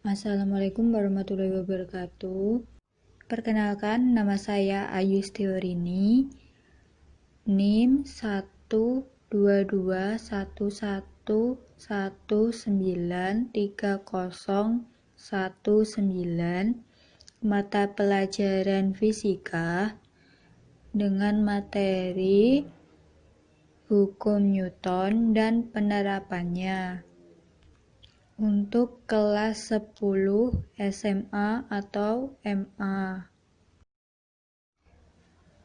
Assalamualaikum warahmatullahi wabarakatuh. Perkenalkan, nama saya Ayu Stiorini, NIM 12211193019, mata pelajaran fisika dengan materi hukum Newton dan penerapannya. Untuk kelas 10 SMA atau MA.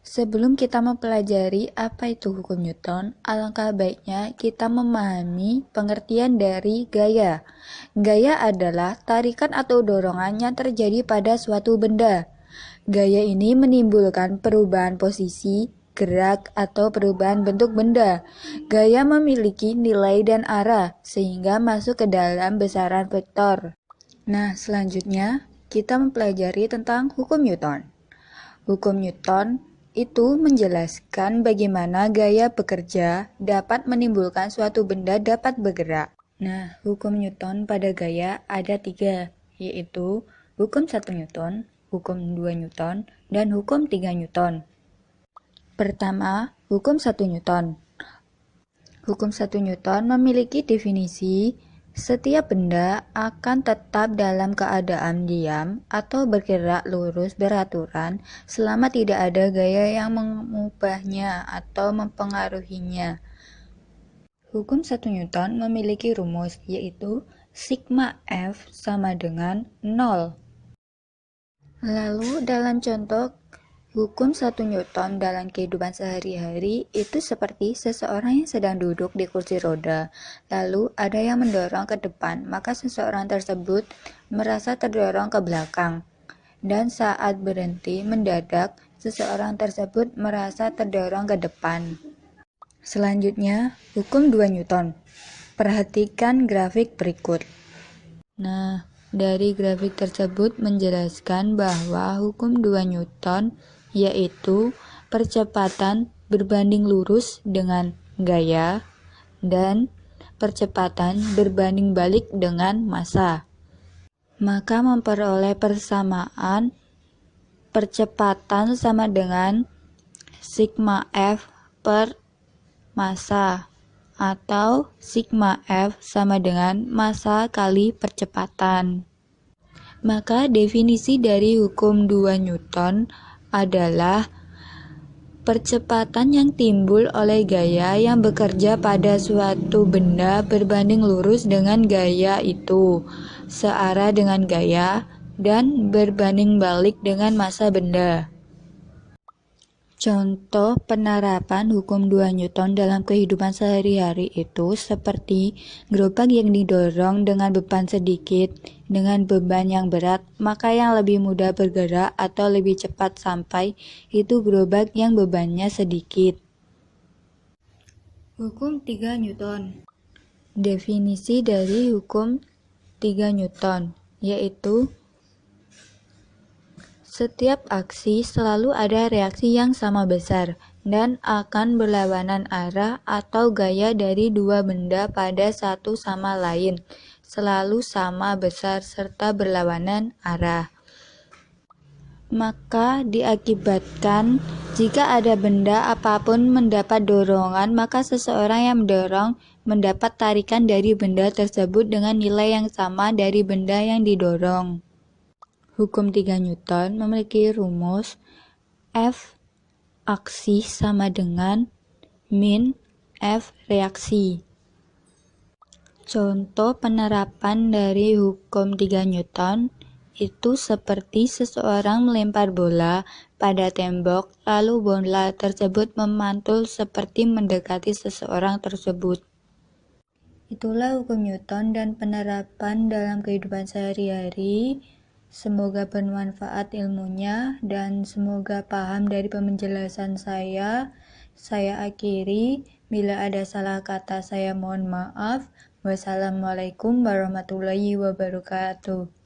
Sebelum kita mempelajari apa itu hukum Newton, alangkah baiknya kita memahami pengertian dari gaya. Gaya adalah tarikan atau dorongan yang terjadi pada suatu benda. Gaya ini menimbulkan perubahan posisi, gerak, atau perubahan bentuk benda. Gaya memiliki nilai dan arah, sehingga masuk ke dalam besaran vektor. Nah, selanjutnya kita mempelajari tentang hukum Newton. Hukum Newton itu menjelaskan bagaimana gaya bekerja dapat menimbulkan suatu benda dapat bergerak. Nah, hukum Newton pada gaya ada 3, yaitu hukum 1 Newton, hukum 2 Newton, dan hukum 3 Newton. Pertama, hukum 1 Newton. Hukum 1 Newton memiliki definisi setiap benda akan tetap dalam keadaan diam atau bergerak lurus beraturan selama tidak ada gaya yang mengubahnya atau mempengaruhinya. Hukum 1 Newton memiliki rumus, yaitu sigma F sama dengan 0. Lalu dalam contoh hukum 1 Newton dalam kehidupan sehari-hari itu seperti seseorang yang sedang duduk di kursi roda, lalu ada yang mendorong ke depan, maka seseorang tersebut merasa terdorong ke belakang. Dan saat berhenti mendadak, seseorang tersebut merasa terdorong ke depan. Selanjutnya, hukum 2 Newton. Perhatikan grafik berikut. Nah, dari grafik tersebut menjelaskan bahwa hukum 2 Newton yaitu percepatan berbanding lurus dengan gaya dan percepatan berbanding balik dengan massa. Maka memperoleh persamaan percepatan sama dengan sigma F per massa atau sigma F sama dengan massa kali percepatan. Maka definisi dari hukum 2 Newton adalah percepatan yang timbul oleh gaya yang bekerja pada suatu benda berbanding lurus dengan gaya itu, searah dengan gaya, dan berbanding balik dengan massa benda. Contoh penerapan hukum 2 Newton dalam kehidupan sehari-hari itu seperti gerobak yang didorong dengan beban sedikit dengan beban yang berat, maka yang lebih mudah bergerak atau lebih cepat sampai itu gerobak yang bebannya sedikit. Hukum 3 Newton. Definisi dari hukum 3 Newton yaitu setiap aksi selalu ada reaksi yang sama besar dan akan berlawanan arah atau gaya dari dua benda pada satu sama lain, selalu sama besar serta berlawanan arah. Maka diakibatkan jika ada benda apapun mendapat dorongan, maka seseorang yang mendorong mendapat tarikan dari benda tersebut dengan nilai yang sama dari benda yang didorong. Hukum 3 Newton memiliki rumus F aksi sama dengan min F reaksi. Contoh penerapan dari hukum 3 Newton itu seperti seseorang melempar bola pada tembok, lalu bola tersebut memantul seperti mendekati seseorang tersebut. Itulah hukum Newton dan penerapan dalam kehidupan sehari-hari. Semoga bermanfaat ilmunya dan semoga paham dari penjelasan saya. Saya akhiri, bila ada salah kata saya mohon maaf. Wassalamualaikum warahmatullahi wabarakatuh.